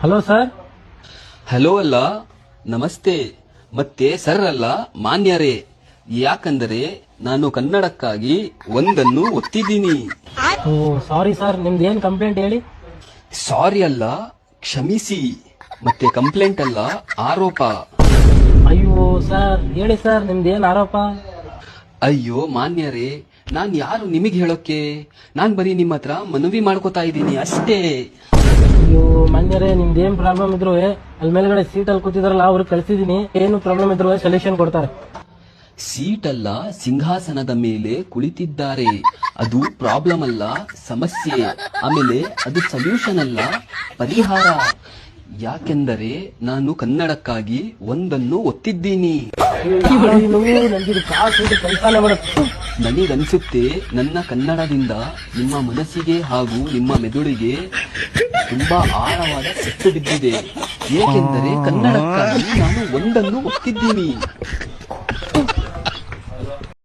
Hello sir. Hello ಅಲ್ಲ, ನಮಸ್ತೆ. ಮತ್ತೆ ಸರ್ ಅಲ್ಲ, ಮಾನ್ಯರೇ. ಯಾಕಂದರೆ ನಾನು ಕನ್ನಡಕ್ಕಾಗಿ ಒಂದನ್ನು ಒತ್ತಿದ್ದೀನಿ. ಓ ಸಾರಿ ಸರ್, ನಿಮ್ದು ಏನ್ ಕಂಪ್ಲೇಂಟ್ ಹೇಳಿ. ಸಾರಿ ಅಲ್ಲ, ಕ್ಷಮಿಸಿ. ಮತ್ತೆ ಕಂಪ್ಲೇಂಟ್ ಅಲ್ಲ, ಆರೋಪ. ಅಯ್ಯೋ ಸರ್, ಹೇಳಿ ಸರ್, ನಿಮ್ದು ಏನ್ ಆರೋಪ. ಅಯ್ಯೋ ಮಾನ್ಯರೇ, ನಾನ್ ಯಾರು ನಿಮಗೆ ಹೇಳೋಕೆ? ನಾನ್ ಬರೀ ನಿಮ್ಮ ಹತ್ರ ಮನವಿ ಮಾಡ್ಕೋತಾ ಇದ್ದೀನಿ ಅಷ್ಟೇ. ಅಯ್ಯೋ ಮಾನ್ಯರೇ, ನಿಮ್ದು ಏನ್ ಪ್ರಾಬ್ಲಮ್ ಇದ್ರು ಅಲ್ಲಿ ಮೇಲ್ಗಡೆ ಸೀಟ್ ಅಲ್ಲಿ ಕೂತಿದ್ರಲ್ಲ ಅವ್ರಿಗೆ ಕಳ್ಸಿದೀನಿ. ಏನು ಪ್ರಾಬ್ಲಮ್ ಇದ್ರು ಸೊಲ್ಯೂಷನ್ ಕೊಡ್ತಾರೆ. ಸೀಟ್ ಅಲ್ಲ, ಸಿಂಹಾಸನದ ಮೇಲೆ ಕುಳಿತಿದ್ದಾರೆ. ಅದು ಪ್ರಾಬ್ಲಮ್ ಅಲ್ಲ, ಸಮಸ್ಯೆ. ಆಮೇಲೆ ಅದು ಸೊಲ್ಯೂಷನ್ ಅಲ್ಲ, ಪರಿಹಾರ. ಯಾಕೆಂದರೆ ನಾನು ಕನ್ನಡಕ್ಕಾಗಿ ಒಂದನ್ನು ಒತ್ತಿದ್ದೀನಿ. ನನಗನ್ಸುತ್ತೆ ನನ್ನ ಕನ್ನಡದಿಂದ ನಿಮ್ಮ ಮನಸ್ಸಿಗೆ ಹಾಗೂ ನಿಮ್ಮ ಮೆದುಳಿಗೆ ತುಂಬಾ ಆಳವಾದ ಸೆಟ್ಟು ಬಿದ್ದಿದೆ. ಏಕೆಂದರೆ ಕನ್ನಡಕ್ಕಾಗಿ ನಾನು ಒಂದನ್ನು ಒತ್ತಿದ್ದೀನಿ.